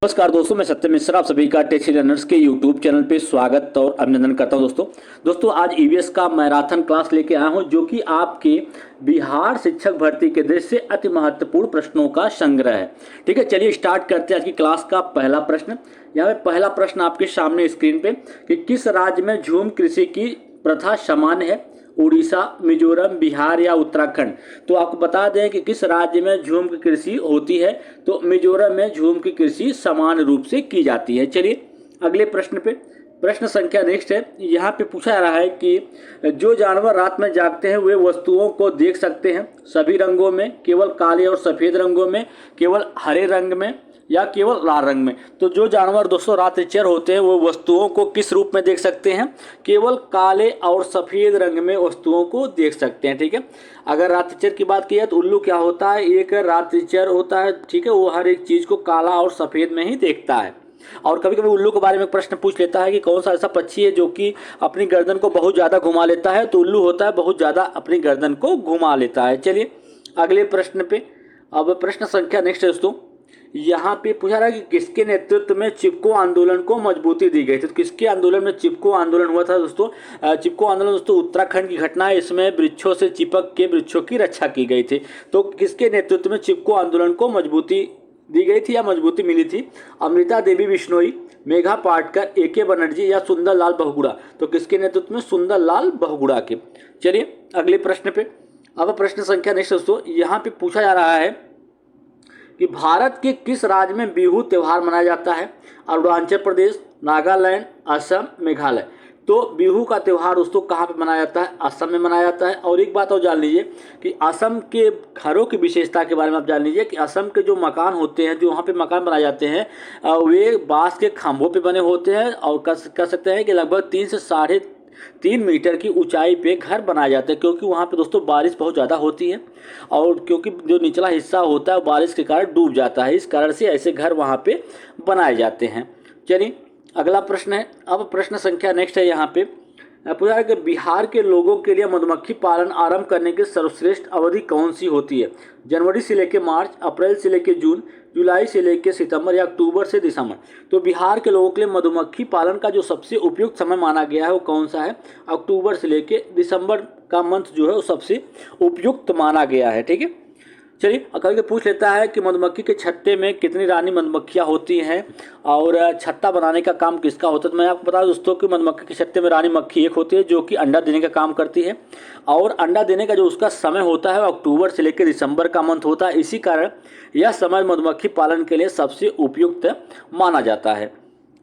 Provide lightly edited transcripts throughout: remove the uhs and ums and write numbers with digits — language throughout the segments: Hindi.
नमस्कार दोस्तों, मैं सत्यम मिश्रा आप सभी का टेक्सी लर्नर्स के यूट्यूब चैनल पे स्वागत और अभिनंदन करता हूं। दोस्तों आज ईवीएस का मैराथन क्लास लेके आया हूं जो कि आपके बिहार शिक्षक भर्ती के दृष्टि से अति महत्वपूर्ण प्रश्नों का संग्रह है। ठीक है, चलिए स्टार्ट करते हैं आज की क्लास का पहला प्रश्न। यहाँ पे पहला प्रश्न आपके सामने स्क्रीन पे कि किस राज्य में झूम कृषि की प्रथा सामान्य है? उड़ीसा, मिजोरम, बिहार या उत्तराखंड। तो आपको बता दें कि किस राज्य में झूम की कृषि होती है, तो मिजोरम में झूम की कृषि समान रूप से की जाती है। चलिए अगले प्रश्न पे, प्रश्न संख्या नेक्स्ट है। यहाँ पे पूछा जा रहा है कि जो जानवर रात में जागते हैं वे वस्तुओं को देख सकते हैं सभी रंगों में, केवल काले और सफ़ेद रंगों में, केवल हरे रंग में या केवल लाल रंग में। तो जो जानवर दोस्तों रात्रिचर होते हैं वो वस्तुओं को किस रूप में देख सकते हैं? केवल काले और सफ़ेद रंग में वस्तुओं को देख सकते हैं। ठीक है, अगर रात्रिचर की बात की है तो उल्लू क्या होता है? एक रात्रिचर होता है। ठीक है, वो हर एक चीज़ को काला और सफ़ेद में ही देखता है। और कभी कभी उल्लू के बारे में प्रश्न पूछ लेता है कि कौन सा ऐसा पक्षी है जो कि अपनी गर्दन को बहुत ज़्यादा घुमा लेता है, तो उल्लू होता है बहुत ज़्यादा अपनी गर्दन को घुमा लेता है। चलिए अगले प्रश्न पे, अब प्रश्न संख्या नेक्स्ट है दोस्तों। यहाँ पे पूछा रहा है कि किसके नेतृत्व में चिपको आंदोलन को मजबूती दी गई थी? तो किसके आंदोलन में चिपको आंदोलन हुआ था दोस्तों? चिपको आंदोलन दोस्तों उत्तराखंड की घटना है। इसमें वृक्षों से चिपक के वृक्षों की रक्षा की गई थी। तो किसके नेतृत्व में चिपको आंदोलन को मजबूती दी गई थी या मजबूती मिली थी? अमृता देवी बिश्नोई, मेघा पाटकर, ए.के. बनर्जी या सुंदर लाल बहुगुणा। तो किसके नेतृत्व में? सुंदर लाल बहुगुणा के। चलिए अगले प्रश्न पे, अब प्रश्न संख्या नेक्स्ट दोस्तों। यहाँ पे पूछा जा रहा है कि भारत के किस राज्य में बिहू त्यौहार मनाया जाता है? अरुणाचल प्रदेश, नागालैंड, असम, मेघालय। तो बिहू का त्यौहार दोस्तों कहाँ पे मनाया जाता है? असम में मनाया जाता है। और एक बात और जान लीजिए कि असम के घरों की विशेषता के बारे में आप जान लीजिए कि असम के जो मकान होते हैं, जो वहाँ पे मकान बनाए जाते हैं, वे बांस के खंभों पे बने होते हैं और कह सकते हैं कि लगभग 3 से 3.5 मीटर की ऊंचाई पे घर बनाए जाते हैं, क्योंकि वहाँ पे दोस्तों बारिश बहुत ज़्यादा होती है और क्योंकि जो निचला हिस्सा होता है बारिश के कारण डूब जाता है, इस कारण से ऐसे घर वहाँ पे बनाए जाते हैं। चलिए अगला प्रश्न है। अब प्रश्न संख्या नेक्स्ट है। यहाँ पे पूछा है कि बिहार के लोगों के लिए मधुमक्खी पालन आरंभ करने की सर्वश्रेष्ठ अवधि कौन सी होती है? जनवरी से लेकर मार्च, अप्रैल से लेकर जून, जुलाई से लेकर सितंबर या अक्टूबर से दिसंबर। तो बिहार के लोगों के लिए मधुमक्खी पालन का जो सबसे उपयुक्त समय माना गया है वो कौन सा है? अक्टूबर से लेकर दिसंबर का मंथ जो है वो सबसे उपयुक्त माना गया है। ठीक है, चलिए कभी पूछ लेता है कि मधुमक्खी के छत्ते में कितनी रानी मधुमक्खियाँ होती हैं और छत्ता बनाने का काम किसका होता है? तो मैं आपको बता दूं दोस्तों कि मधुमक्खी के छत्ते में रानी मक्खी एक होती है जो कि अंडा देने का काम करती है और अंडा देने का जो उसका समय होता है वो अक्टूबर से लेकर दिसंबर का मंथ होता है। इसी कारण यह समय मधुमक्खी पालन के लिए सबसे उपयुक्त माना जाता है।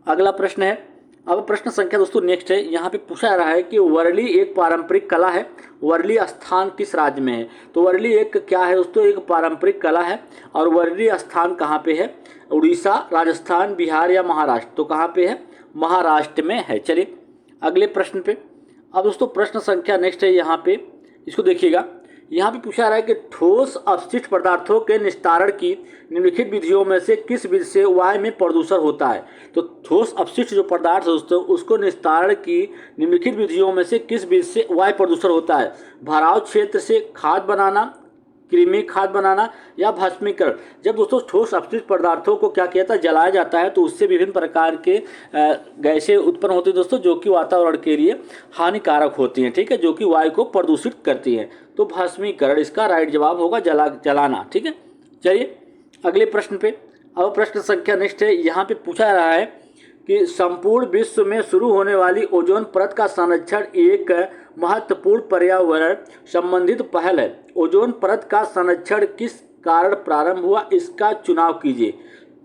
अगला प्रश्न है। अब प्रश्न संख्या दोस्तों नेक्स्ट है। यहाँ पे पूछा जा रहा है कि वर्ली एक पारंपरिक कला है। वर्ली स्थान किस राज्य में है? तो वर्ली एक क्या है दोस्तों? एक पारंपरिक कला है। और वर्ली स्थान कहाँ पे है? उड़ीसा, राजस्थान, बिहार या महाराष्ट्र। तो कहाँ पे है? महाराष्ट्र में है। चलिए अगले प्रश्न पे। अब दोस्तों प्रश्न संख्या नेक्स्ट है। यहाँ पे इसको देखिएगा। यहाँ पे पूछा रहा है कि ठोस अपशिष्ट पदार्थों के निस्तारण की निम्नलिखित विधियों में से किस विधि से वायु में प्रदूषण होता है? तो ठोस अपशिष्ट जो पदार्थ है दोस्तों उसको निस्तारण की निम्नलिखित विधियों में से किस विधि से वायु प्रदूषण होता है? भराव क्षेत्र से खाद बनाना, कृमि खाद बनाना या भस्मीकरण। जब दोस्तों ठोस अपशिष्ट पदार्थों को क्या किया जाता है? जलाया जाता है तो उससे विभिन्न प्रकार के गैसें उत्पन्न होती हैं दोस्तों जो कि वातावरण के लिए हानिकारक होती हैं। ठीक है, जो कि वायु को प्रदूषित करती हैं। तो भस्मीकरण इसका राइट जवाब होगा, जलाना। ठीक है, चलिए अगले प्रश्न पे। अब प्रश्न संख्या नेक्स्ट है। यहाँ पे पूछा जा रहा है कि संपूर्ण विश्व में शुरू होने वाली ओजोन परत का संरक्षण एक महत्वपूर्ण पर्यावरण संबंधित पहल है। ओजोन परत का संरक्षण किस कारण प्रारंभ हुआ? इसका चुनाव कीजिए।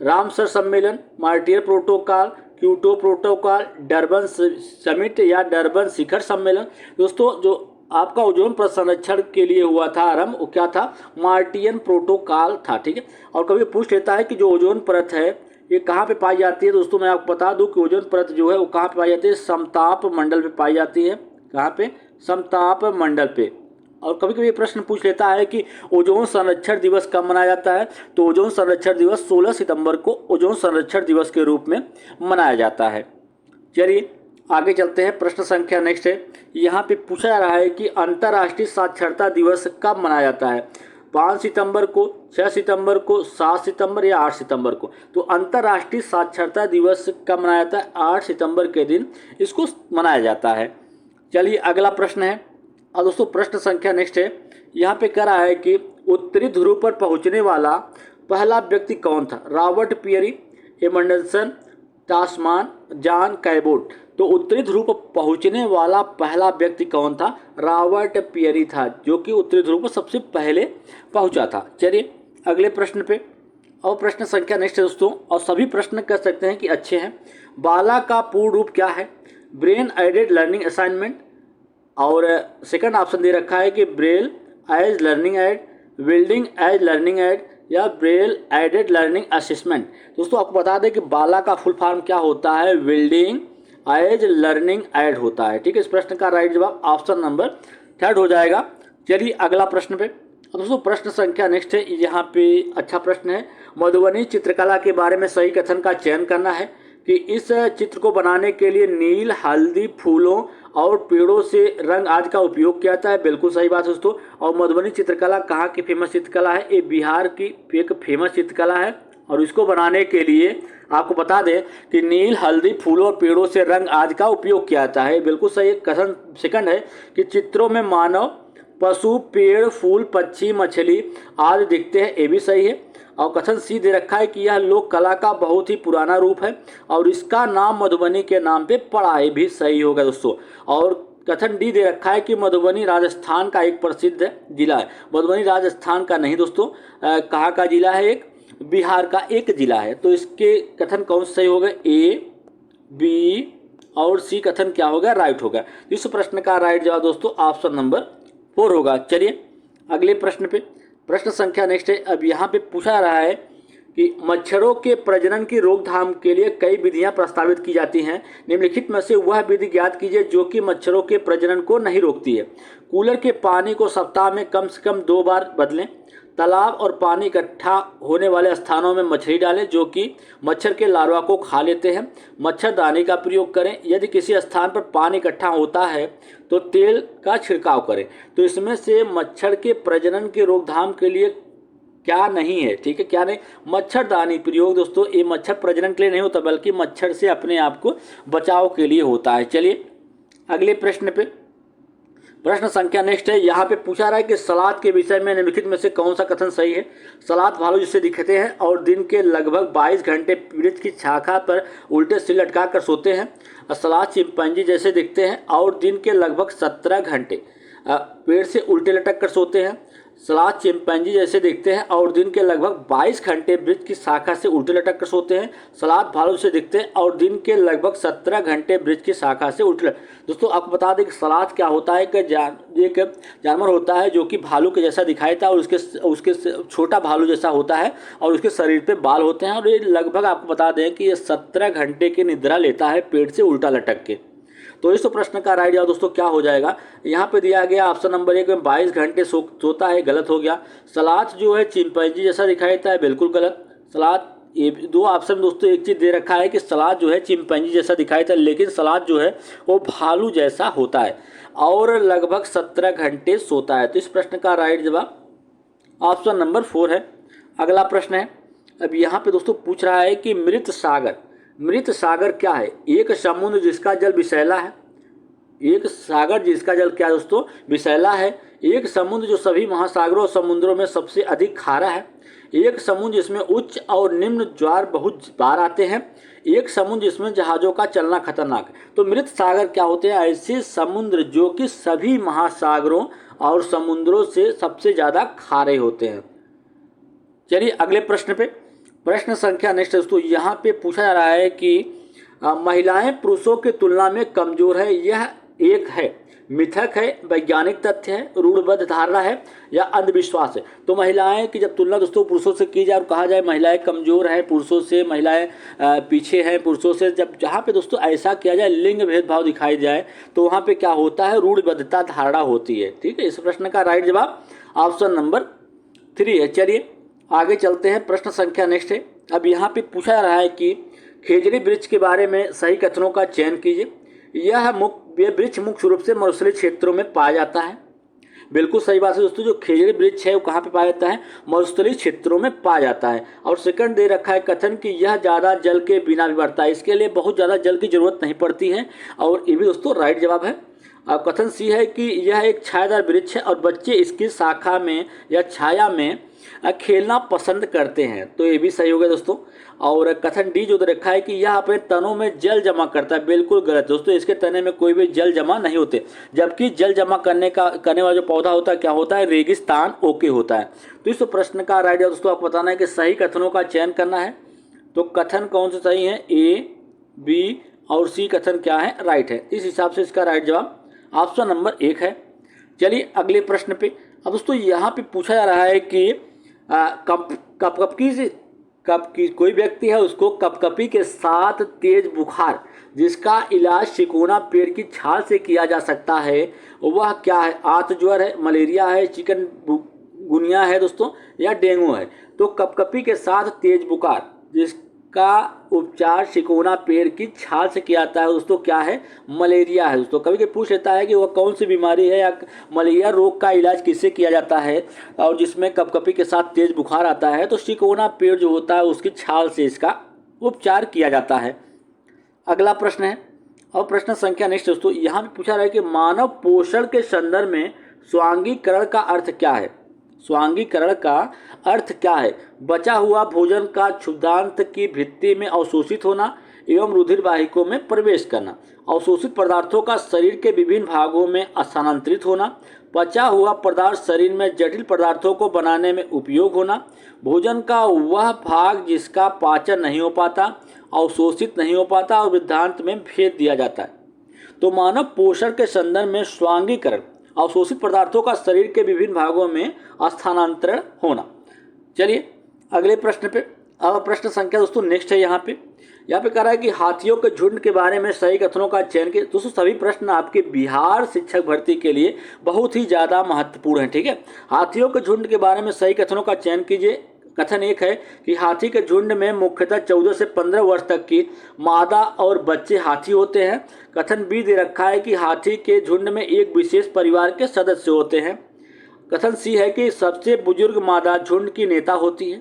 रामसर सम्मेलन, Montreal protocol, Kyoto protocol, Durban summit या डरबन शिखर सम्मेलन। दोस्तों जो आपका ओजोन परत संरक्षण के लिए हुआ था आरंभ, वो क्या था? मॉन्ट्रियल प्रोटोकॉल था। ठीक है, और कभी पूछ लेता है कि जो ओजोन परत है ये कहाँ पे पाई जाती है? दोस्तों मैं आपको बता दूं कि ओजोन परत जो है वो कहाँ पे पाई जाती है? समताप मंडल पे पाई जाती है। कहाँ पे? समताप मंडल पे। और कभी कभी ये प्रश्न पूछ लेता है कि ओजोन संरक्षण दिवस कब मनाया जाता है? तो ओजोन संरक्षण दिवस 16 सितंबर को ओजोन संरक्षण दिवस के रूप में मनाया जाता है। चलिए आगे चलते हैं। प्रश्न संख्या नेक्स्ट है। यहाँ पे पूछा जा रहा है कि अंतर्राष्ट्रीय साक्षरता दिवस कब मनाया जाता है? 5 सितंबर को, 6 सितंबर को, 7 सितंबर या 8 सितंबर को। तो अंतर्राष्ट्रीय साक्षरता दिवस कब मनाया जाता है? 8 सितंबर के दिन इसको मनाया जाता है। चलिए अगला प्रश्न है। और दोस्तों प्रश्न संख्या नेक्स्ट है, यहाँ पे कह रहा है कि उत्तरी ध्रुव पर पहुँचने वाला पहला व्यक्ति कौन था? Robert Peary, Amundsen, Tasman, John Cabot. तो उत्तरी ध्रुव पर पहुंचने वाला पहला व्यक्ति कौन था? रॉबर्ट पियरी था, जो कि उत्तरी ध्रुव पर सबसे पहले पहुंचा था। चलिए अगले प्रश्न पे। और प्रश्न संख्या नेक्स्ट है दोस्तों, और सभी प्रश्न कह सकते हैं कि अच्छे हैं। बाला का पूर्ण रूप क्या है? ब्रेन एडेड लर्निंग असाइनमेंट, और सेकंड ऑप्शन दे रखा है कि braille age learning aid, building age learning aid, या ब्रेल एडेड लर्निंग असेसमेंट। दोस्तों आपको बता दें कि बाला का फुल फॉर्म क्या होता है? बिल्डिंग एज लर्निंग एड होता है। ठीक है, इस प्रश्न का राइट जवाब ऑप्शन नंबर 3 हो जाएगा। चलिए अगला प्रश्न पे। दोस्तों प्रश्न संख्या नेक्स्ट है, यहाँ पे अच्छा प्रश्न है। मधुबनी चित्रकला के बारे में सही कथन का चयन करना है कि इस चित्र को बनाने के लिए नील, हल्दी, फूलों और पेड़ों से रंग आदि का उपयोग किया जाता है। बिल्कुल सही बात है दोस्तों। और मधुबनी चित्रकला कहाँ की फेमस चित्रकला है? ये बिहार की एक फेमस चित्रकला है, और इसको बनाने के लिए आपको बता दें कि नील, हल्दी, फूलों और पेड़ों से रंग आदि का उपयोग किया जाता है। बिल्कुल सही कथन सेकंड है कि चित्रों में मानव, पशु, पेड़, फूल, पक्षी, मछली आदि दिखते हैं। ये भी सही है। और कथन सी दे रखा है कि यह लोक कला का बहुत ही पुराना रूप है और इसका नाम मधुबनी के नाम पे पड़ा। ये भी सही होगा दोस्तों। और कथन डी दे रखा है कि मधुबनी राजस्थान का एक प्रसिद्ध जिला है। मधुबनी राजस्थान का नहीं दोस्तों, कहाँ का जिला है? एक बिहार का एक जिला है। तो इसके कथन कौन सही होगा? ए, बी और सी कथन क्या होगा? राइट होगा। इस प्रश्न का राइट जवाब दोस्तों ऑप्शन नंबर 4 होगा। चलिए अगले प्रश्न पे। प्रश्न संख्या नेक्स्ट है। अब यहाँ पे पूछा रहा है कि मच्छरों के प्रजनन की रोकथाम के लिए कई विधियां प्रस्तावित की जाती हैं। निम्नलिखित में से वह विधि ज्ञात कीजिए जो कि मच्छरों के प्रजनन को नहीं रोकती है। कूलर के पानी को सप्ताह में कम से कम 2 बार बदलें। तालाब और पानी इकट्ठा होने वाले स्थानों में मछली डालें जो कि मच्छर के लार्वा को खा लेते हैं। मच्छरदानी का प्रयोग करें। यदि किसी स्थान पर पानी इकट्ठा होता है तो तेल का छिड़काव करें। तो इसमें से मच्छर के प्रजनन के रोकथाम के लिए क्या नहीं है? ठीक है, क्या नहीं? मच्छरदानी प्रयोग दोस्तों, ये मच्छर प्रजनन के लिए नहीं होता बल्कि मच्छर से अपने आप को बचाव के लिए होता है। चलिए अगले प्रश्न पे। प्रश्न संख्या नेक्स्ट है। यहाँ पे पूछा रहा है कि सलाद के विषय में निम्नलिखित में से कौन सा कथन सही है? सलाद भालू जिसे दिखते हैं और दिन के लगभग 22 घंटे वृक्ष की शाखा पर उल्टे सिर लटका कर सोते हैं। सलाद चिंपैंजी जैसे दिखते हैं और दिन के लगभग 17 घंटे पेड़ से उल्टे लटक कर सोते हैं। सलाद चिंपैंजी जैसे दिखते हैं और दिन के लगभग 22 घंटे वृक्ष की शाखा से उल्टे लटक कर सोते हैं। सलाद भालू से दिखते हैं और दिन के लगभग 17 घंटे वृक्ष की शाखा से उल्टे। दोस्तों आपको बता दें कि सलाद क्या होता है कि एक जानवर होता है जो कि भालू के जैसा दिखाई था और उसके छोटा भालू जैसा होता है और उसके शरीर पे बाल होते हैं। और ये लगभग आपको बता दें कि ये 17 घंटे की निद्रा लेता है पेड़ से उल्टा लटक के। तो इस प्रश्न का राइट जवाब दोस्तों क्या हो जाएगा? यहाँ पे दिया गया ऑप्शन नंबर 1 में 22 घंटे सोता है, गलत हो गया। सलाद जो है चिंपैंजी जैसा दिखाई देता है, बिल्कुल गलत। सलाद, ये 2 ऑप्शन दोस्तों, एक चीज़ दे रखा है कि सलाद जो है चिंपैंजी जैसा दिखाई देता है लेकिन सलाद जो है वो भालू जैसा होता है और लगभग 17 घंटे सोता है। तो इस प्रश्न का राइट जवाब ऑप्शन नंबर 4 है। अगला प्रश्न है। अब यहाँ पे दोस्तों पूछ रहा है कि मृत सागर क्या है? एक समुद्र जिसका जल विषैला है। एक सागर जिसका जल क्या दोस्तों? विषैला है। एक समुद्र जो सभी महासागरों और समुद्रों में सबसे अधिक खारा है। एक समुद्र जिसमें उच्च और निम्न ज्वार बहुत बार आते हैं। एक समुद्र जिसमें जहाज़ों का चलना खतरनाक है। तो मृत सागर क्या होते हैं? ऐसे समुद्र जो कि सभी महासागरों और समुद्रों से सबसे ज़्यादा खारे होते हैं। चलिए अगले प्रश्न पे। प्रश्न संख्या नेक्स्ट दोस्तों, यहाँ पे पूछा जा रहा है कि महिलाएं पुरुषों की तुलना में कमजोर है। यह एक है मिथक है, वैज्ञानिक तथ्य है, रूढ़बद्ध धारणा है या अंधविश्वास है? तो महिलाएं की जब तुलना दोस्तों पुरुषों से की जाए और कहा जाए महिलाएं कमजोर हैं पुरुषों से, महिलाएं पीछे हैं पुरुषों से, जब जहाँ पे दोस्तों ऐसा किया जाए, लिंग भेदभाव दिखाई जाए, तो वहाँ पे क्या होता है? रूढ़बद्धता धारणा होती है। ठीक है, इस प्रश्न का राइट जवाब ऑप्शन नंबर 3 है। चलिए आगे चलते हैं। प्रश्न संख्या नेक्स्ट है। अब यहाँ पे पूछा जा रहा है कि खेजड़ी वृक्ष के बारे में सही कथनों का चयन कीजिए। यह वृक्ष मुख्य रूप से मरुस्थलीय क्षेत्रों में पाया जाता है। बिल्कुल सही बात है दोस्तों। जो खेजड़ी वृक्ष है वो कहाँ पे पाया जाता है? मरुस्थलीय क्षेत्रों में पाया जाता है। और सेकंड दे रखा है कथन कि यह ज़्यादा जल के बिना भी बढ़ता है, इसके लिए बहुत ज़्यादा जल की जरूरत नहीं पड़ती है, और ये भी दोस्तों राइट जवाब है। अब कथन सी है कि यह एक छायादार वृक्ष है और बच्चे इसकी शाखा में या छाया में खेलना पसंद करते हैं, तो ये भी सही हो गया दोस्तों। और कथन डी जो रखा है कि यह अपने तनों में जल जमा करता है, बिल्कुल गलत दोस्तों। इसके तने में कोई भी जल जमा नहीं होते, जबकि जल जमा करने वाला जो पौधा होता है क्या होता है? रेगिस्तान ओके होता है। तो इस प्रश्न का राइट जवाब दोस्तों आपको बताना है कि सही कथनों का चयन करना है। तो कथन कौन से सही है? ए, बी और सी कथन क्या है? राइट है। इस हिसाब से इसका राइट जवाब ऑप्शन नंबर 1 है। चलिए अगले प्रश्न पे। अब दोस्तों यहाँ पे पूछा जा रहा है कि कपकपी कोई व्यक्ति है, उसको कपकपी के साथ तेज बुखार जिसका इलाज चिकोना पेड़ की छाल से किया जा सकता है, वह क्या है? आंत ज्वर है, मलेरिया है, चिकन गुनिया है दोस्तों, या डेंगू है। तो कपकपी के साथ तेज बुखार जिसका उपचार चिकोना पेड़ की छाल से किया जाता है दोस्तों, क्या है? मलेरिया है दोस्तों। कभी कभी पूछ लेता है कि वह कौन सी बीमारी है या मलेरिया रोग का इलाज किससे किया जाता है और जिसमें कपकपी के साथ तेज बुखार आता है, तो चिकोना पेड़ जो होता है उसकी छाल से इसका उपचार किया जाता है। अगला प्रश्न है और प्रश्न संख्या नेक्स्ट दोस्तों, यहाँ पे पूछा रहा है कि मानव पोषण के संदर्भ में स्वांगीकरण का अर्थ क्या है? स्वांगीकरण का अर्थ क्या है? बचा हुआ भोजन का क्षुद्रांत की भित्ति में अवशोषित होना एवं रुधिर वाहिकों में प्रवेश करना, अवशोषित पदार्थों का शरीर के विभिन्न भागों में स्थानांतरित होना, बचा हुआ पदार्थ शरीर में जटिल पदार्थों को बनाने में उपयोग होना, भोजन का वह भाग जिसका पाचन नहीं हो पाता, अवशोषित नहीं हो पाता और वृद्धांत में फेंक दिया जाता है। तो मानव पोषण के संदर्भ में स्वांगीकरण अवशोषित पदार्थों का शरीर के विभिन्न भागों में स्थानांतरण होना। चलिए अगले प्रश्न पे। अब प्रश्न संख्या दोस्तों नेक्स्ट है। यहाँ पे कह रहा है कि हाथियों के झुंड के बारे में सही कथनों का चयन के। दोस्तों सभी प्रश्न आपके बिहार शिक्षक भर्ती के लिए बहुत ही ज़्यादा महत्वपूर्ण है, ठीक है। हाथियों के झुंड के बारे में सही कथनों का चयन कीजिए। कथन 1 है कि हाथी के झुंड में मुख्यतः 14 से 15 वर्ष तक की मादा और बच्चे हाथी होते हैं। कथन बी दे रखा है कि हाथी के झुंड में एक विशेष परिवार के सदस्य होते हैं। कथन सी है कि सबसे बुजुर्ग मादा झुंड की नेता होती है।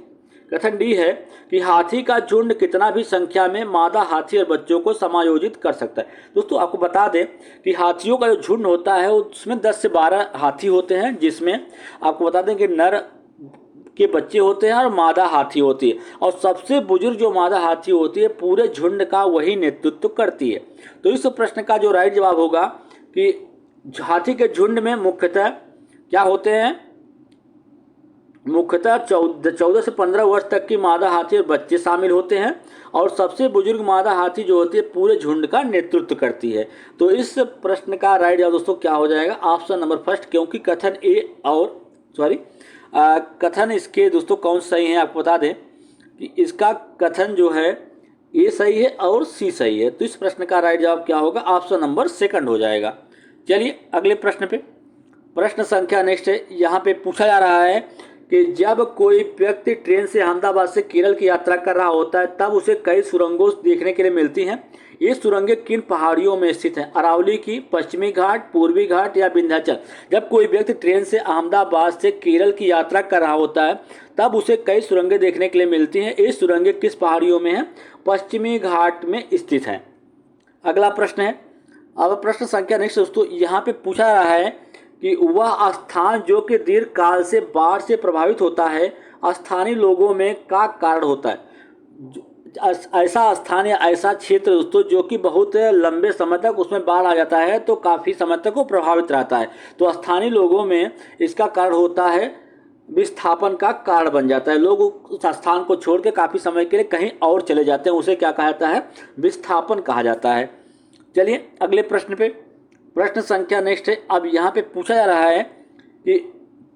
कथन डी है कि हाथी का झुंड कितना भी संख्या में मादा हाथी और बच्चों को समायोजित कर सकता है। दोस्तों आपको बता दें कि हाथियों का जो झुंड होता है उसमें 10 से 12 हाथी होते हैं, जिसमें आपको बता दें कि नर के बच्चे होते हैं और मादा हाथी होती है, और सबसे बुजुर्ग जो मादा हाथी होती है पूरे झुंड का वही नेतृत्व करती है। तो इस प्रश्न का जो राइट जवाब होगा कि हाथी के झुंड में मुख्यतः क्या होते हैं? मुख्यतः 14 से 15 वर्ष तक की मादा हाथी और बच्चे शामिल होते हैं, और सबसे बुजुर्ग मादा हाथी जो होती है पूरे झुंड का नेतृत्व करती है। तो इस प्रश्न का राइट जवाब दोस्तों क्या हो जाएगा? ऑप्शन नंबर फर्स्ट, क्योंकि कथन ए और कथन इसके दोस्तों कौन सही है आपको बता दें कि इसका कथन जो है ए सही है और सी सही है। तो इस प्रश्न का राइट जवाब क्या होगा? ऑप्शन नंबर सेकंड हो जाएगा। चलिए अगले प्रश्न पे। प्रश्न संख्या नेक्स्ट है। यहाँ पे पूछा जा रहा है कि जब कोई व्यक्ति ट्रेन से अहमदाबाद से केरल की यात्रा कर रहा होता है तब उसे कई सुरंगों देखने के लिए मिलती हैं। ये सुरंगें किन पहाड़ियों में स्थित हैं? अरावली की, पश्चिमी घाट, पूर्वी घाट या विंध्याचल? जब कोई व्यक्ति ट्रेन से अहमदाबाद से केरल की यात्रा कर रहा होता है तब उसे कई सुरंगें देखने के लिए मिलती हैं। ये सुरंगें किस पहाड़ियों में हैं? पश्चिमी घाट में स्थित हैं। अगला प्रश्न है। अब प्रश्न संख्या नेक्स्ट दोस्तों, यहाँ पे पूछा रहा है कि वह स्थान जो कि दीर्घ काल से बाढ़ से प्रभावित होता है स्थानीय लोगों में का कारण होता है। ऐसा स्थान या ऐसा क्षेत्र दोस्तों जो कि बहुत लंबे समय तक उसमें बाढ़ आ जाता है तो काफ़ी समय तक वो प्रभावित रहता है, तो स्थानीय लोगों में इसका कारण होता है विस्थापन का कारण बन जाता है। लोग उस स्थान को छोड़ के काफ़ी समय के लिए कहीं और चले जाते हैं, उसे क्या कहा जाता है? विस्थापन कहा जाता है। चलिए अगले प्रश्न पे। प्रश्न संख्या नेक्स्ट है। अब यहाँ पे पूछा जा रहा है कि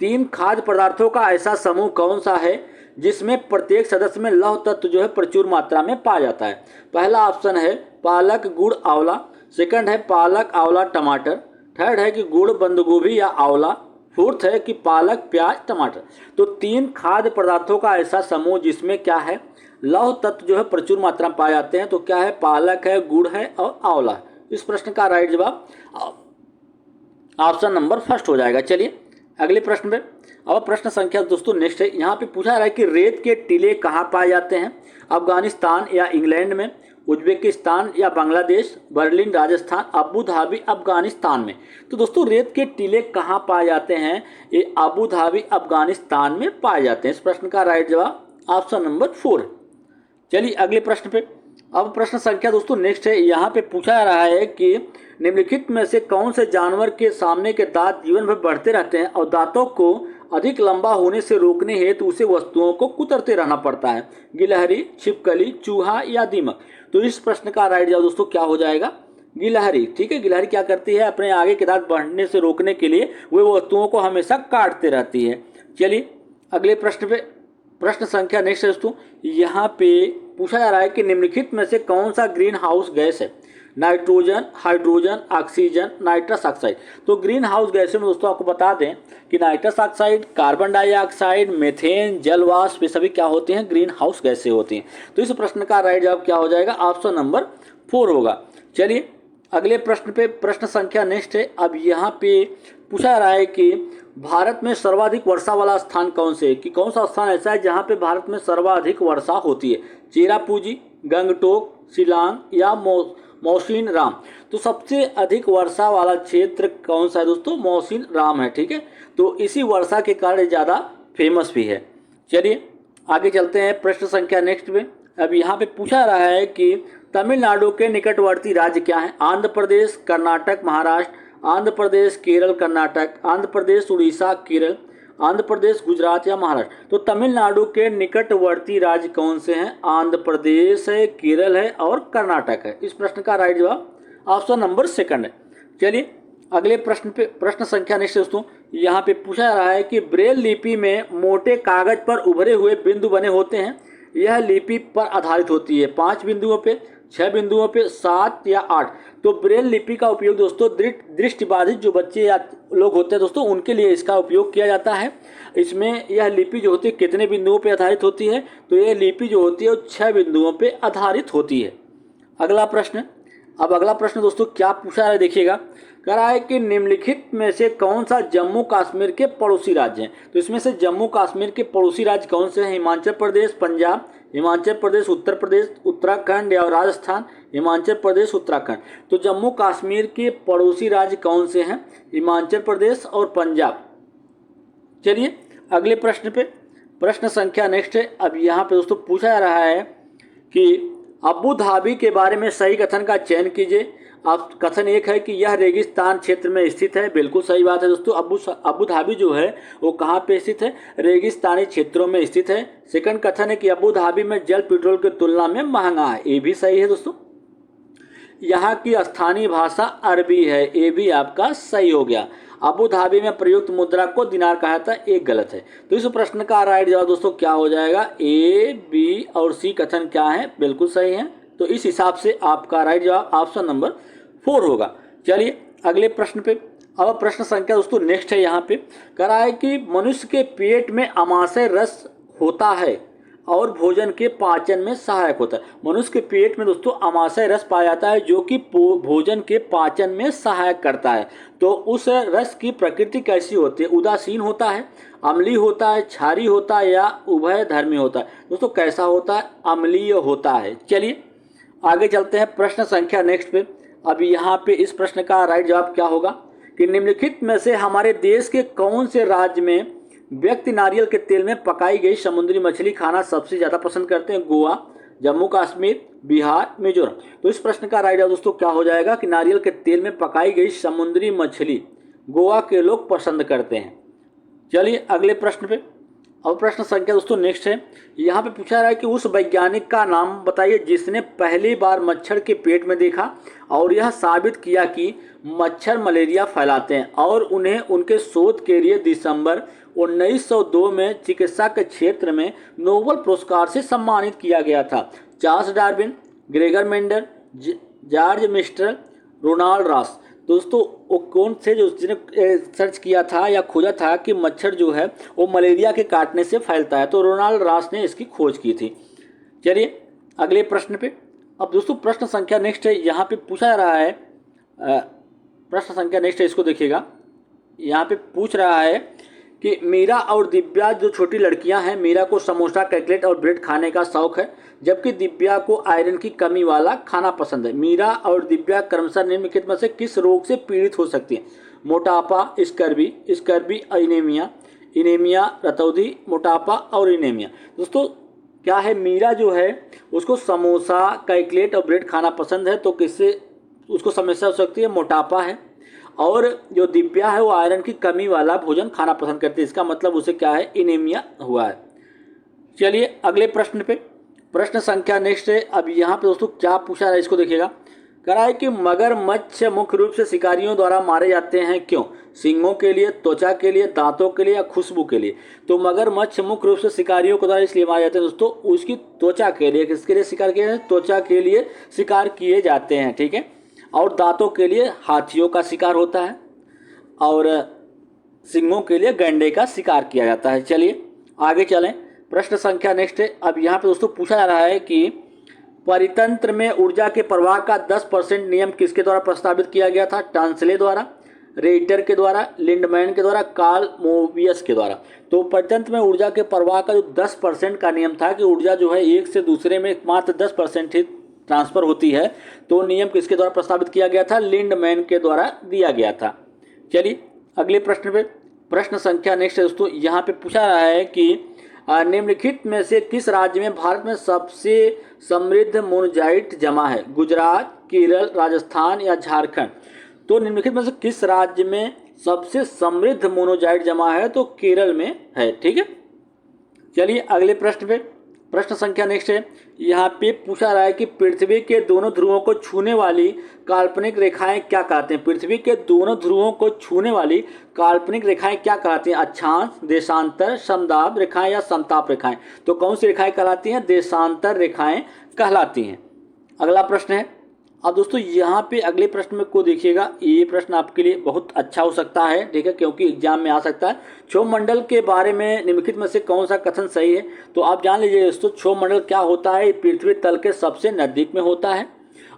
3 खाद्य पदार्थों का ऐसा समूह कौन सा है जिसमें प्रत्येक सदस्य में लौह तत्व जो है प्रचुर मात्रा में पाया जाता है? पहला ऑप्शन है पालक, गुड़, आंवला। सेकंड है पालक, आंवला, टमाटर। थर्ड है कि गुड़, बंद गोभी या आंवला। फोर्थ है कि पालक, प्याज, टमाटर। तो 3 खाद्य पदार्थों का ऐसा समूह जिसमें क्या है? लौह तत्व जो है प्रचुर मात्रा में पाए जाते हैं। तो क्या है? पालक है, गुड़ है और आंवला। इस प्रश्न का राइट जवाब ऑप्शन नंबर फर्स्ट हो जाएगा। चलिए अगले प्रश्न पे, अब प्रश्न संख्या दोस्तों नेक्स्ट है, यहाँ पे पूछा जा रहा है कि रेत के टीले कहाँ पाए जाते हैं? अफगानिस्तान या इंग्लैंड में, उज्बेकिस्तान या Bangladesh, Berlin Rajasthan, Abu Dhabi Afghanistan में। तो दोस्तों रेत के टीले कहाँ पाए जाते हैं? ये अबू धाबी अफगानिस्तान में पाए जाते हैं। इस प्रश्न का राइट जवाब ऑप्शन नंबर 4। चलिए अगले प्रश्न पे, अब प्रश्न संख्या दोस्तों नेक्स्ट है, यहाँ पे पूछा जा रहा है कि निम्नलिखित में से कौन से जानवर के सामने के दांत जीवन भर बढ़ते रहते हैं और दांतों को अधिक लंबा होने से रोकने हेतु उसे वस्तुओं को कुतरते रहना पड़ता है? गिलहरी, छिपकली, चूहा या दीमक? तो इस प्रश्न का राइट जवाब दोस्तों क्या हो जाएगा? गिलहरी। ठीक है, गिलहरी क्या करती है? अपने आगे के दांत बढ़ने से रोकने के लिए वे वस्तुओं को हमेशा काटते रहती है। चलिए अगले प्रश्न पे, प्रश्न संख्या नेक्स्ट है दोस्तों, यहाँ पे पूछा जा रहा है कि निम्नलिखित में से कौन सा ग्रीन हाउस गैस है? Nitrogen, hydrogen, oxygen, nitrous oxide? तो ग्रीन हाउस गैसों में दोस्तों आपको बता दें कि nitrous oxide, carbon dioxide, methane, जल वाष्प, ये सभी क्या होते हैं? ग्रीन हाउस गैसें होती हैं। तो इस प्रश्न का राइट जवाब क्या हो जाएगा? ऑप्शन नंबर 4 होगा। चलिए अगले प्रश्न पे, प्रश्न संख्या नेक्स्ट है, अब यहाँ पे पूछा जा रहा है कि भारत में सर्वाधिक वर्षा वाला स्थान कौन से है? कि कौन सा स्थान ऐसा है जहाँ पे भारत में सर्वाधिक वर्षा होती है? चेरापूंजी, गंगटोक, शिलांग या मौसिन राम? तो सबसे अधिक वर्षा वाला क्षेत्र कौन सा है दोस्तों? मौसिन राम है। ठीक है, तो इसी वर्षा के कारण ज़्यादा फेमस भी है। चलिए आगे चलते हैं प्रश्न संख्या नेक्स्ट में। अब यहाँ पे पूछा रहा है कि तमिलनाडु के निकटवर्ती राज्य क्या है? आंध्र प्रदेश, कर्नाटक, महाराष्ट्र, आंध्र प्रदेश, केरल, कर्नाटक, आंध्र प्रदेश, उड़ीसा, केरल, आंध्र प्रदेश, गुजरात या महाराष्ट्र? तो तमिलनाडु के निकटवर्ती राज्य कौन से हैं? आंध्र प्रदेश है, केरल है और कर्नाटक है। इस प्रश्न का राइट जवाब ऑप्शन नंबर 2 है। चलिए अगले प्रश्न पे, प्रश्न संख्या नेक्स्ट दोस्तों, यहाँ पे पूछा जा रहा है कि ब्रेल लिपि में मोटे कागज पर उभरे हुए बिंदु बने होते हैं, यह लिपि पर आधारित होती है? 5 बिंदुओं पे, 6 बिंदुओं पे, 7 या 8? तो ब्रेल लिपि का उपयोग दोस्तों दृष्टिबाधित जो बच्चे या लोग होते हैं दोस्तों उनके लिए इसका उपयोग किया जाता है। इसमें यह लिपि जो होती है कितने बिंदुओं पे आधारित होती है? तो यह लिपि जो होती है वो 6 बिंदुओं पे आधारित होती है। अगला प्रश्न, अब अगला प्रश्न दोस्तों क्या पूछा है देखिएगा, कह रहा है कि निम्नलिखित में से कौन सा जम्मू कश्मीर के पड़ोसी राज्य हैं? तो इसमें से जम्मू कश्मीर के पड़ोसी राज्य कौन से हैं? हिमाचल प्रदेश, पंजाब, हिमाचल प्रदेश, उत्तर प्रदेश, उत्तराखंड या राजस्थान? हिमाचल प्रदेश, उत्तराखंड। तो जम्मू कश्मीर के पड़ोसी राज्य कौन से हैं? हिमाचल प्रदेश और पंजाब। चलिए अगले प्रश्न पे, प्रश्न संख्या नेक्स्ट है। अब यहाँ पे दोस्तों पूछा जा रहा है कि अबू धाबी के बारे में सही कथन का चयन कीजिए। अब कथन 1 है कि यह रेगिस्तान क्षेत्र में स्थित है, बिल्कुल सही बात है दोस्तों। अबू धाबी जो है वो कहाँ पे स्थित है? रेगिस्तानी क्षेत्रों में स्थित है। सेकंड कथन है कि अबू धाबी में जल पेट्रोल की तुलना में महंगा है, ये भी सही है दोस्तों। यहाँ की स्थानीय भाषा अरबी है, ये भी आपका सही हो गया। अबू धाबी में प्रयुक्त मुद्रा को दिनार कहा था, एक गलत है। तो इस प्रश्न का राइट जवाब दोस्तों क्या हो जाएगा? ए, बी और सी कथन क्या है? बिल्कुल सही है। तो इस हिसाब से आपका राइट जवाब ऑप्शन नंबर 4 होगा। चलिए अगले प्रश्न पे, अब प्रश्न संख्या दोस्तों नेक्स्ट है। यहाँ पे कह रहा है कि मनुष्य के पेट में अमाशय रस होता है और भोजन के पाचन में सहायक होता है। मनुष्य के पेट में दोस्तों अमाशय रस पाया जाता है जो कि भोजन के पाचन में सहायक करता है। तो उस रस की प्रकृति कैसी होती है? उदासीन होता है, अम्लीय होता है, क्षारीय होता है या उभय धर्मी होता है? दोस्तों कैसा होता है? अम्लीय होता है। चलिए आगे चलते हैं प्रश्न संख्या नेक्स्ट पे। अब यहाँ पे इस प्रश्न का राइट जवाब क्या होगा कि निम्नलिखित में से हमारे देश के कौन से राज्य में व्यक्ति नारियल के तेल में पकाई गई समुद्री मछली खाना सबसे ज़्यादा पसंद करते हैं? गोवा, जम्मू कश्मीर, बिहार, मिजोरम? तो इस प्रश्न का राइट जवाब दोस्तों क्या हो जाएगा कि नारियल के तेल में पकाई गई समुद्री मछली गोवा के लोग पसंद करते हैं। चलिए अगले प्रश्न पे, अब प्रश्न संख्या दोस्तों नेक्स्ट है। यहाँ पे पूछा रहा है कि उस वैज्ञानिक का नाम बताइए जिसने पहली बार मच्छर के पेट में देखा और यह साबित किया कि मच्छर मलेरिया फैलाते हैं और उन्हें उनके शोध के लिए दिसंबर 1902 में चिकित्सा के क्षेत्र में नोबेल पुरस्कार से सम्मानित किया गया था। Charles Darwin, Gregor Mendel, George Mister, Ronald Ross? दोस्तों वो कौन से जो जिन्हें सर्च किया था या खोजा था कि मच्छर जो है वो मलेरिया के काटने से फैलता है? तो रोनाल्ड रॉस ने इसकी खोज की थी। चलिए अगले प्रश्न पे, अब दोस्तों प्रश्न संख्या नेक्स्ट है। यहाँ पे पूछा जा रहा है, प्रश्न संख्या नेक्स्ट है, इसको देखिएगा। यहाँ पे पूछ रहा है कि मीरा और दिव्या जो छोटी लड़कियां हैं, मीरा को समोसा, कटलेट और ब्रेड खाने का शौक है, जबकि दिव्या को आयरन की कमी वाला खाना पसंद है। मीरा और दिव्या क्रमशः निम्नलिखित में से किस रोग से पीड़ित हो सकती हैं? मोटापा, स्कर्वी, इनेमिया, रतौंधी, मोटापा और इनेमिया। दोस्तों क्या है, मीरा जो है उसको समोसा, कटलेट और ब्रेड खाना पसंद है, तो किससे उसको समस्या हो सकती है? मोटापा है। और जो दिव्या है वो आयरन की कमी वाला भोजन खाना पसंद करती है, इसका मतलब उसे क्या है? इनेमिया हुआ है। चलिए अगले प्रश्न पे, प्रश्न संख्या नेक्स्ट है। अब यहाँ पे दोस्तों क्या पूछा है इसको देखिएगा। कह रहा है कि मगरमच्छ मुख्य रूप से शिकारियों द्वारा मारे जाते हैं, क्यों? सींगों के लिए, त्वचा के लिए, दांतों के लिए या खुशबू के लिए? तो मगरमच्छ मुख्य रूप से शिकारियों के द्वारा इसलिए मारे जाते हैं दोस्तों, उसकी त्वचा के लिए। किसके लिए शिकार किए जाते हैं? त्वचा के लिए शिकार किए जाते हैं, ठीक है। और दांतों के लिए हाथियों का शिकार होता है, और सिंगों के लिए गैंडे का शिकार किया जाता है। चलिए आगे चलें, प्रश्न संख्या नेक्स्ट है। अब यहाँ पे दोस्तों पूछा जा रहा है कि परितंत्र में ऊर्जा के प्रवाह का 10% नियम किसके द्वारा प्रस्तावित किया गया था? टांसले द्वारा, रेइटर के द्वारा, लिंडमैन के द्वारा, कार्ल मोवियस के द्वारा। तो परितंत्र में ऊर्जा के प्रवाह का जो 10% का नियम था कि ऊर्जा जो है एक से दूसरे में मात्र 10% ही ट्रांसफर होती है, तो नियम किसके द्वारा प्रस्तावित किया गया था? लिंडमैन के द्वारा दिया गया था। चलिए अगले प्रश्न पे, प्रश्न संख्या नेक्स्ट है दोस्तों। यहाँ पे पूछा रहा है कि निम्नलिखित में से किस राज्य में भारत में सबसे समृद्ध मोनोजाइट जमा है? गुजरात, केरल, राजस्थान या झारखंड? तो निम्नलिखित में से किस राज्य में सबसे समृद्ध मोनोजाइट जमा है? तो केरल में है, ठीक है। चलिए अगले प्रश्न पे, प्रश्न संख्या नेक्स्ट है। यहाँ पे पूछा रहा है कि पृथ्वी के दोनों ध्रुवों को छूने वाली काल्पनिक रेखाएं क्या कहते हैं? पृथ्वी के दोनों ध्रुवों को छूने वाली काल्पनिक रेखाएं क्या कहती हैं? अक्षांश, देशांतर, समदाब रेखाएं या समताप रेखाएं? तो कौन सी रेखाएं कहलाती हैं? देशांतर रेखाएं कहलाती हैं। अगला प्रश्न है। अब दोस्तों यहाँ पे अगले प्रश्न में को देखिएगा, ये प्रश्न आपके लिए बहुत अच्छा हो सकता है, ठीक है, क्योंकि एग्जाम में आ सकता है। क्षोभमंडल के बारे में निम्नलिखित में से कौन सा कथन सही है? तो आप जान लीजिए दोस्तों, क्षोभमंडल क्या होता है? पृथ्वी तल के सबसे नजदीक में होता है,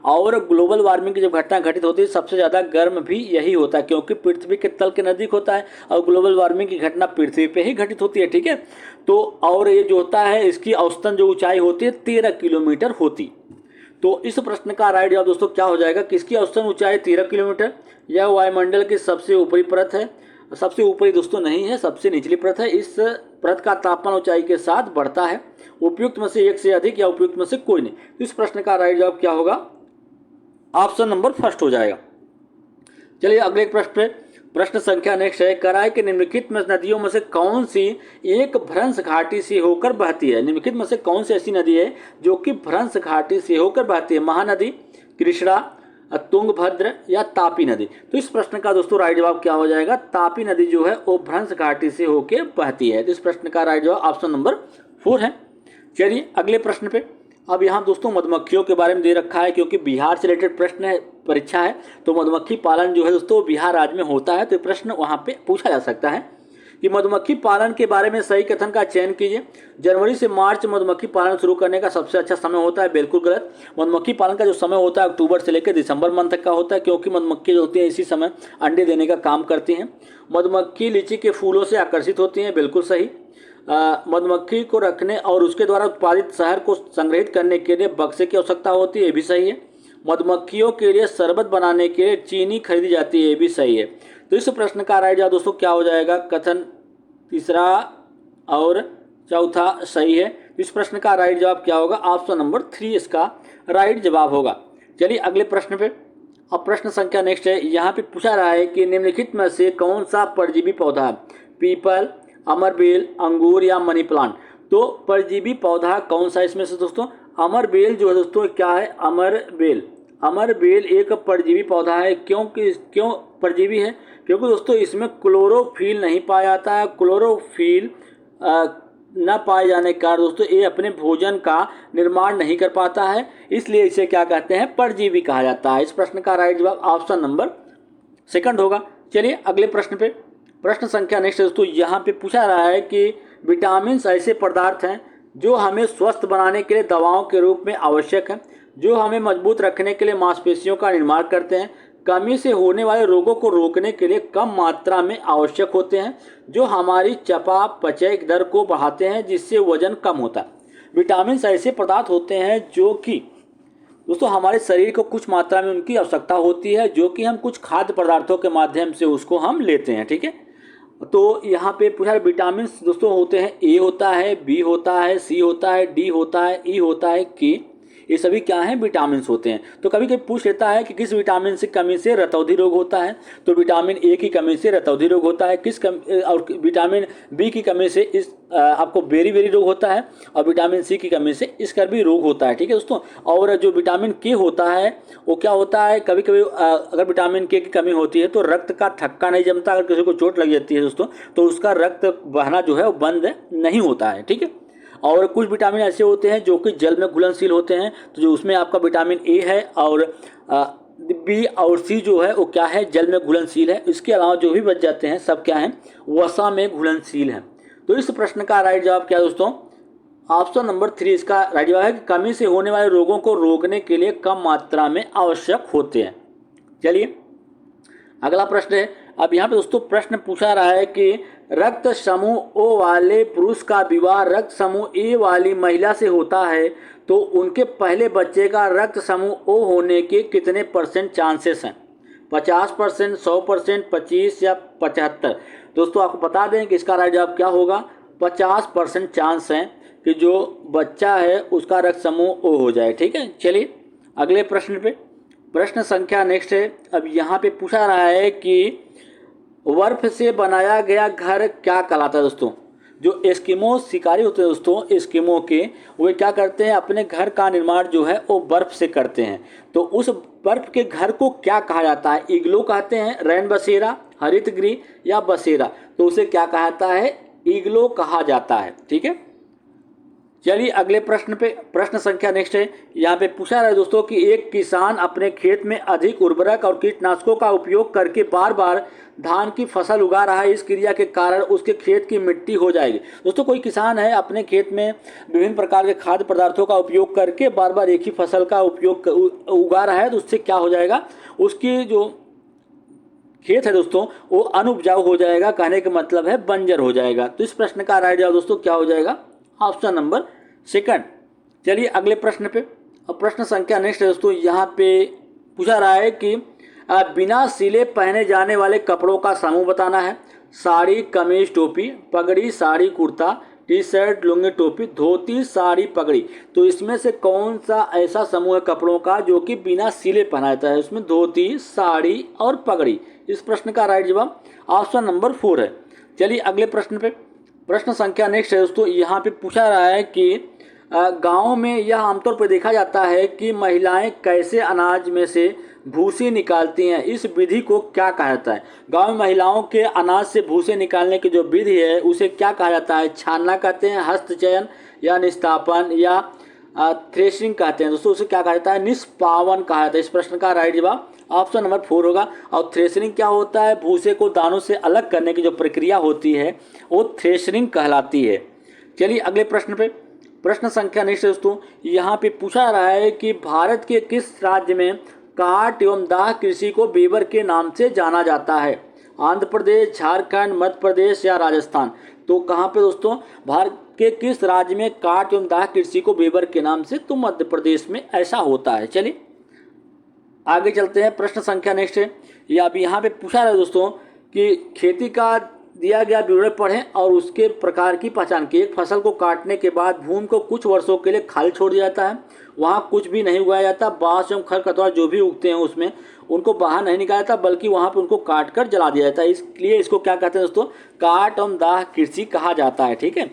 और ग्लोबल वार्मिंग की जब घटना घटित होती है सबसे ज़्यादा गर्म भी यही होता है, क्योंकि पृथ्वी के तल के नज़दीक होता है और ग्लोबल वार्मिंग की घटना पृथ्वी पे ही घटित होती है, ठीक है। तो और ये जो होता है इसकी औसतन जो ऊंचाई होती है 13 किलोमीटर होती। तो इस प्रश्न का राइट जवाब दोस्तों क्या हो जाएगा? किसकी औसतन ऊंचाई 13 किलोमीटर? यह वायुमंडल की सबसे ऊपरी परत है। सबसे ऊपरी दोस्तों नहीं है, सबसे निचली परत है। इस परत का तापमान ऊंचाई के साथ बढ़ता है। उपयुक्त में से एक से अधिक या उपयुक्त में से कोई नहीं। तो इस प्रश्न का राइट जवाब क्या होगा? ऑप्शन नंबर फर्स्ट हो जाएगा। चलिए अगले प्रश्न पे, प्रश्न संख्या नेक्स्ट है। कराए के निम्नलिखित में नदियों में से कौन सी एक भ्रंश घाटी से होकर बहती है? निम्नलिखित में से कौन सी ऐसी नदी है जो कि भ्रंश घाटी से होकर बहती है? महानदी, कृष्णा, तुंगभद्र या तापी नदी? तो इस प्रश्न का दोस्तों राइट जवाब क्या हो जाएगा? तापी नदी जो है वो भ्रंश घाटी से होकर बहती है। तो इस प्रश्न का राइट जवाब ऑप्शन नंबर 4 है। चलिए अगले प्रश्न पे। अब यहाँ दोस्तों मधुमक्खियों के बारे में दे रखा है, क्योंकि बिहार से रिलेटेड प्रश्न है, परीक्षा है, तो मधुमक्खी पालन जो है दोस्तों बिहार राज्य में होता है। तो प्रश्न वहाँ पे पूछा जा सकता है कि मधुमक्खी पालन के बारे में सही कथन का चयन कीजिए। जनवरी से मार्च मधुमक्खी पालन शुरू करने का सबसे अच्छा समय होता है। बिल्कुल गलत। मधुमक्खी पालन का जो समय होता है अक्टूबर से लेकर दिसंबर मंथ तक का होता है, क्योंकि मधुमक्खी जो होती है इसी समय अंडे देने का काम करती हैं। मधुमक्खी लीची के फूलों से आकर्षित होती हैं। बिल्कुल सही। मधुमक्खी को रखने और उसके द्वारा उत्पादित शहद को संग्रहित करने के लिए बक्से की आवश्यकता होती है, ये भी सही है। मधुमक्खियों के लिए शरबत बनाने के लिए चीनी खरीदी जाती है, ये भी सही है। तो इस प्रश्न का राइट जवाब दोस्तों क्या हो जाएगा? कथन तीसरा और चौथा सही है। इस प्रश्न का राइट जवाब क्या होगा? ऑप्शन नंबर 3 इसका राइट जवाब होगा। चलिए अगले प्रश्न पे। अब प्रश्न संख्या नेक्स्ट है। यहाँ पे पूछा रहा है कि निम्नलिखित में से कौन सा परजीवी पौधा है? पीपल, अमरबेल, अंगूर या मनी प्लांट? तो परजीवी पौधा कौन सा इसमें से दोस्तों? अमरबेल जो है दोस्तों क्या है? अमरबेल एक परजीवी पौधा है। क्यों परजीवी है? क्योंकि दोस्तों इसमें क्लोरोफिल नहीं पाया जाता है। क्लोरोफिल न पाए जाने के कारण दोस्तों ये अपने भोजन का निर्माण नहीं कर पाता है, इसलिए इसे क्या कहते हैं? परजीवी कहा जाता है। इस प्रश्न का राइट जवाब ऑप्शन नंबर 2 होगा। चलिए अगले प्रश्न पे। प्रश्न संख्या नेक्स्ट दोस्तों यहाँ पे पूछा रहा है कि विटामिन ऐसे पदार्थ हैं जो हमें स्वस्थ बनाने के लिए दवाओं के रूप में आवश्यक हैं, जो हमें मजबूत रखने के लिए मांसपेशियों का निर्माण करते हैं, कमी से होने वाले रोगों को रोकने के लिए कम मात्रा में आवश्यक होते हैं, जो हमारी चयापचय दर को बढ़ाते हैं, जिससे वजन कम होता है। विटामिन ऐसे पदार्थ होते हैं जो कि दोस्तों हमारे शरीर को कुछ मात्रा में उनकी आवश्यकता होती है, जो कि हम कुछ खाद्य पदार्थों के माध्यम से उसको हम लेते हैं। ठीक है, तो यहाँ पे पूछा विटामिन दोस्तों होते हैं, ए होता है, बी होता है, सी होता है, डी होता है, ई होता है, के, ये सभी क्या हैं, विटामिन होते हैं। तो कभी कभी पूछ लेता है कि किस विटामिन की कमी से रतौंधी रोग होता है, तो विटामिन ए की कमी से रतौंधी रोग होता है, और विटामिन बी की कमी से इस आपको बेरी बेरी रोग होता है, और विटामिन सी की कमी से स्कर्वी रोग होता है। ठीक है दोस्तों, और जो विटामिन के होता है वो क्या होता है, कभी कभी अगर विटामिन के की कमी होती है तो रक्त का थक्का नहीं जमता, अगर किसी को चोट लग जाती है दोस्तों तो उसका रक्त बहना जो है वो बंद नहीं होता है। ठीक है, और कुछ विटामिन ऐसे होते हैं जो कि जल में घुलनशील होते हैं, तो जो उसमें आपका विटामिन ए है और बी और सी जो है वो क्या है, जल में घुलनशील है। इसके अलावा जो भी बच जाते हैं सब क्या हैं, वसा में घुलनशील हैं। तो इस प्रश्न का राइट जवाब क्या है दोस्तों, ऑप्शन नंबर 3 इसका राइट जवाब है कि कमी से होने वाले रोगों को रोकने के लिए कम मात्रा में आवश्यक होते हैं। चलिए अगला प्रश्न है। अब यहाँ पे दोस्तों प्रश्न पूछा रहा है कि रक्त समूह ओ वाले पुरुष का विवाह रक्त समूह ए वाली महिला से होता है तो उनके पहले बच्चे का रक्त समूह ओ होने के कितने % चांसेस हैं, 50%, 100%, 25 या 75। दोस्तों आपको बता दें कि इसका राइट जवाब क्या होगा, 50% चांस हैं कि जो बच्चा है उसका रक्त समूह ओ हो जाए। ठीक है, चलिए अगले प्रश्न पे, प्रश्न संख्या नेक्स्ट है। अब यहाँ पे पूछा रहा है कि बर्फ से बनाया गया घर क्या कहलाता है दोस्तों। जो एस्किमो शिकारी होते हैं दोस्तों, एस्किमो के वे क्या करते हैं, अपने घर का निर्माण जो है वो बर्फ से करते हैं। तो उस बर्फ के घर को क्या कहा जाता है, इग्लो कहते हैं, रैन बसेरा, हरित गृह या बसेरा, तो उसे क्या कहा जाता है, इग्लो कहा जाता है। ठीक है, चलिए अगले प्रश्न पे, प्रश्न संख्या नेक्स्ट है। यहाँ पे पूछा रहा है दोस्तों कि एक किसान अपने खेत में अधिक उर्वरक और कीटनाशकों का उपयोग करके बार बार धान की फसल उगा रहा है, इस क्रिया के कारण उसके खेत की मिट्टी हो जाएगी। दोस्तों कोई किसान है अपने खेत में विभिन्न प्रकार के खाद्य पदार्थों का उपयोग करके बार बार एक ही फसल का उपयोग उगा रहा है, तो उससे क्या हो जाएगा, उसकी जो खेत है दोस्तों वो अनुपजाऊ हो जाएगा, कहने का मतलब है बंजर हो जाएगा। तो इस प्रश्न का राइट जवाब दोस्तों क्या हो जाएगा, ऑप्शन नंबर 2। चलिए अगले प्रश्न पे, अब प्रश्न संख्या नेक्स्ट है दोस्तों। यहाँ पे पूछा रहा है कि बिना सिले पहने जाने वाले कपड़ों का समूह बताना है, साड़ी, कमीज, टोपी, पगड़ी, साड़ी, कुर्ता, टी शर्ट, लुंगी, टोपी, धोती, साड़ी, पगड़ी। तो इसमें से कौन सा ऐसा समूह है कपड़ों का जो कि बिना सिले पहना जाता है, उसमें धोती, साड़ी और पगड़ी। इस प्रश्न का राइट जवाब ऑप्शन नंबर 4 है। चलिए अगले प्रश्न पे, प्रश्न संख्या नेक्स्ट है दोस्तों। यहाँ पे पूछा रहा है कि गाँव में यह आमतौर पर देखा जाता है कि महिलाएं कैसे अनाज में से भूसी निकालती हैं, इस विधि को क्या कहा जाता है। गांव में महिलाओं के अनाज से भूसे निकालने की जो विधि है उसे क्या कहा जाता है, छानना कहते हैं, हस्तचयन या निस्तापन या थ्रेशिंग कहते हैं। दोस्तों उसे क्या कहा जाता है, निष्पावन कहा जाता है। इस प्रश्न का राइट जवाब ऑप्शन नंबर 4 होगा। और थ्रेशरिंग क्या होता है, भूसे को दानों से अलग करने की जो प्रक्रिया होती है वो थ्रेशरिंग कहलाती है। चलिए अगले प्रश्न पे, प्रश्न संख्या नेक्स्ट दोस्तों। यहाँ पे पूछा रहा है कि भारत के किस राज्य में काट एवं दाह कृषि को वेबर के नाम से जाना जाता है, आंध्र प्रदेश, झारखंड, मध्य प्रदेश या राजस्थान। तो कहाँ पे दोस्तों, भारत के किस राज्य में काट एवं दाह कृषि को वेबर के नाम से, तो मध्य प्रदेश में ऐसा होता है। चलिए आगे चलते हैं, प्रश्न संख्या नेक्स्ट है। या अभी यहाँ पे पूछा रहा है दोस्तों कि खेती का दिया गया विवरण पढ़ें और उसके प्रकार की पहचान की। एक फसल को काटने के बाद भूमि को कुछ वर्षों के लिए खाली छोड़ दिया जाता है, वहाँ कुछ भी नहीं उगाया जाता, बाँस एवं खरपतवार जो भी उगते हैं उसमें उनको बाहर नहीं निकाला जाता, बल्कि वहाँ पे उनको काट कर जला दिया जाता है। इसलिए इसको क्या कहते हैं दोस्तों, काट एवं दाह कृषि कहा जाता है। ठीक है,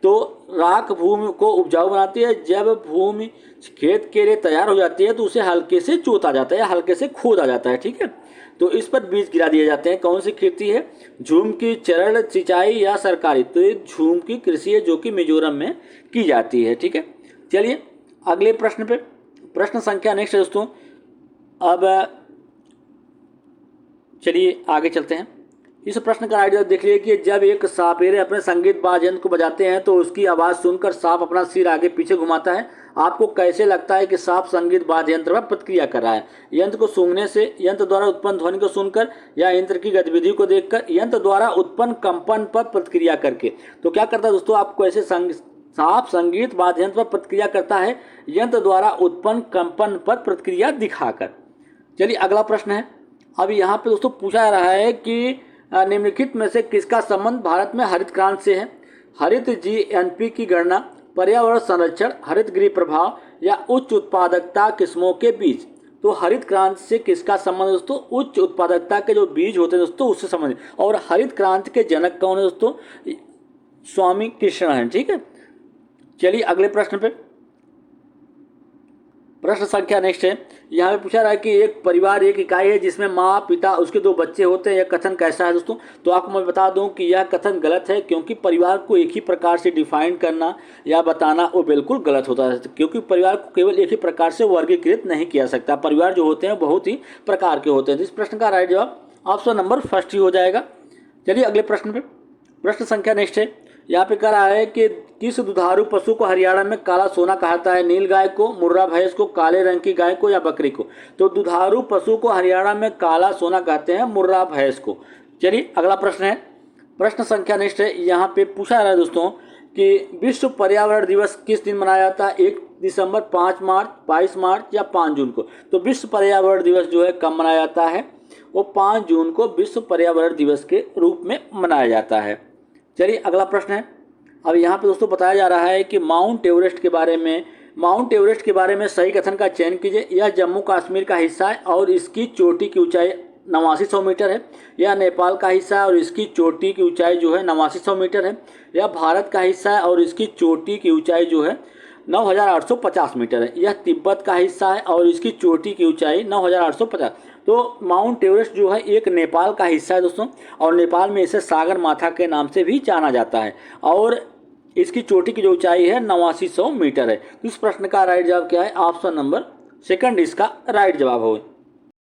तो राख भूमि को उपजाऊ बनाती है। जब भूमि खेत के लिए तैयार हो जाती है तो उसे हल्के से जोता जाता है या हल्के से खोदा जाता है। ठीक है, तो इस पर बीज गिरा दिए जाते हैं। कौन सी खेती है, झूम की, चरण सिंचाई या सरकारी। तो ये झूम की कृषि है जो कि मिजोरम में की जाती है। ठीक है, चलिए अगले प्रश्न पे, प्रश्न संख्या नेक्स्ट है दोस्तों। अब चलिए आगे चलते हैं। इस प्रश्न का आइडिया देख लीजिए कि जब एक सापेरे अपने संगीत वाद्य यंत्र को बजाते हैं तो उसकी आवाज़ सुनकर सांप अपना सिर आगे पीछे घुमाता है, आपको कैसे लगता है कि सांप संगीत वाद्य यंत्र पर प्रतिक्रिया कर रहा है? यंत्र को सूंघने से, यंत्र द्वारा उत्पन्न ध्वनि को सुनकर, या यंत्र की गतिविधि को देखकर, यंत्र द्वारा उत्पन्न कंपन पर प्रतिक्रिया करके। तो क्या करता है दोस्तों, आपको ऐसे सांप संगीत वाद्य यंत्र पर प्रतिक्रिया करता है यंत्र द्वारा उत्पन्न कंपन पर प्रतिक्रिया दिखाकर। चलिए अगला प्रश्न है। अब यहाँ पे दोस्तों पूछा जा रहा है कि निम्नलिखित में से किसका संबंध भारत में हरित क्रांति से है? हरित जीएनपी की गणना, पर्यावरण संरक्षण, हरित गृह प्रभाव, या उच्च उत्पादकता किस्मों के बीज। तो हरित क्रांति से किसका संबंध दोस्तों? उच्च उत्पादकता के जो बीज होते हैं दोस्तों उससे संबंधित। और हरित क्रांति के जनक कौन है दोस्तों? स्वामी कृष्ण हैं। ठीक है, चलिए अगले प्रश्न पे। प्रश्न संख्या नेक्स्ट है। यहाँ पे पूछा रहा है कि एक परिवार एक इकाई है जिसमें माँ, पिता, उसके 2 बच्चे होते हैं। यह कथन कैसा है दोस्तों? तो आपको मैं बता दूं कि यह कथन गलत है, क्योंकि परिवार को एक ही प्रकार से डिफाइन करना या बताना वो बिल्कुल गलत होता है, क्योंकि परिवार को केवल एक ही प्रकार से वर्गीकृत नहीं किया सकता। परिवार जो होते हैं बहुत ही प्रकार के होते हैं। इस प्रश्न का राइट जवाब ऑप्शन नंबर फर्स्ट ही हो जाएगा। चलिए अगले प्रश्न पे। प्रश्न संख्या नेक्स्ट है। यहाँ पे कह रहा है कि किस दुधारू पशु को हरियाणा में काला सोना कहता है? नील गाय को, मुर्रा भैंस को, काले रंग की गाय को, या बकरी को? तो दुधारू पशु को हरियाणा में काला सोना कहते हैं मुर्रा भैंस को। चलिए अगला प्रश्न है। प्रश्न संख्या नेक्स्ट है। यहाँ पे पूछा जा रहा है दोस्तों कि विश्व पर्यावरण दिवस किस दिन मनाया जाता है? 1 दिसंबर, 5 मार्च, 22 मार्च, या 5 जून को? तो विश्व पर्यावरण दिवस जो है कब मनाया जाता है? वो 5 जून को विश्व पर्यावरण दिवस के रूप में मनाया जाता है। चलिए अगला प्रश्न है। अब यहाँ पे दोस्तों बताया जा रहा है कि माउंट एवरेस्ट के बारे में सही कथन का चयन कीजिए। यह जम्मू कश्मीर का हिस्सा है और इसकी चोटी की ऊंचाई 8900 मीटर है। यह नेपाल का हिस्सा है और इसकी चोटी की ऊंचाई जो है 8900 मीटर है। यह भारत का हिस्सा है और इसकी चोटी की ऊंचाई जो है 9850 मीटर है। यह तिब्बत का हिस्सा है और इसकी चोटी की ऊंचाई 9850। तो माउंट एवरेस्ट जो है एक नेपाल का हिस्सा है दोस्तों, और नेपाल में इसे सागर माथा के नाम से भी जाना जाता है, और इसकी चोटी की जो ऊंचाई है 8900 मीटर है। तो इस प्रश्न का राइट जवाब क्या है? ऑप्शन नंबर सेकंड इसका राइट जवाब हो।